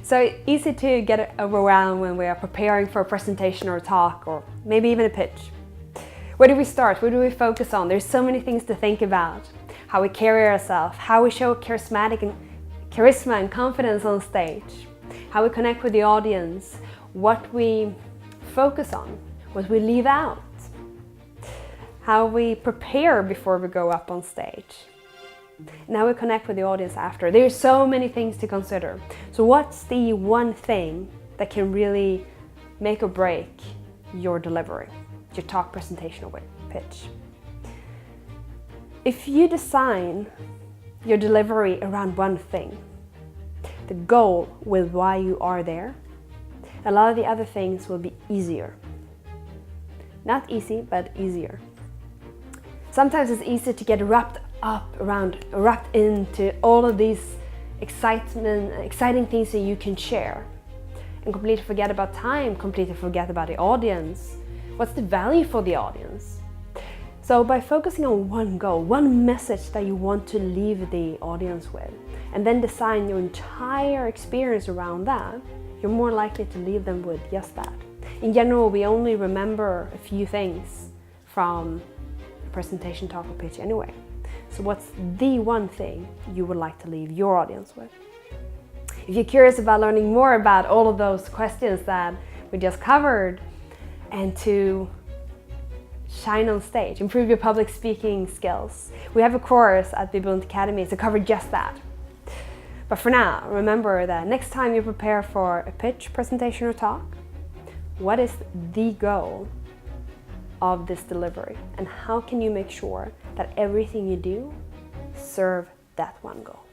So easy to get overwhelmed when we are preparing for a presentation or a talk, or maybe even a pitch. Where do we start? Where do we focus on? There's so many things to think about. How we carry ourselves, how we show charisma and confidence on stage, how we connect with the audience, what we focus on, what we leave out, how we prepare before we go up on stage, and how we connect with the audience after. There's so many things to consider. So what's the one thing that can really make or break your delivery, your talk, presentation, or pitch? If you design your delivery around one thing, the goal with why you are there, a lot of the other things will be easier. Not easy, but easier. Sometimes it's easy to get wrapped into all of these exciting things that you can share, and completely forget about time, completely forget about the audience. What's the value for the audience? So by focusing on one goal, one message that you want to leave the audience with, and then design your entire experience around that, you're more likely to leave them with just that. In general, we only remember a few things from a presentation, talk, or pitch anyway. So what's the one thing you would like to leave your audience with? If you're curious about learning more about all of those questions that we just covered, and to shine on stage, improve your public speaking skills, we have a course at Wellbeing Academy to cover just that. But for now, remember that next time you prepare for a pitch, presentation, or talk, what is the goal of this delivery, and how can you make sure that everything you do serve that one goal?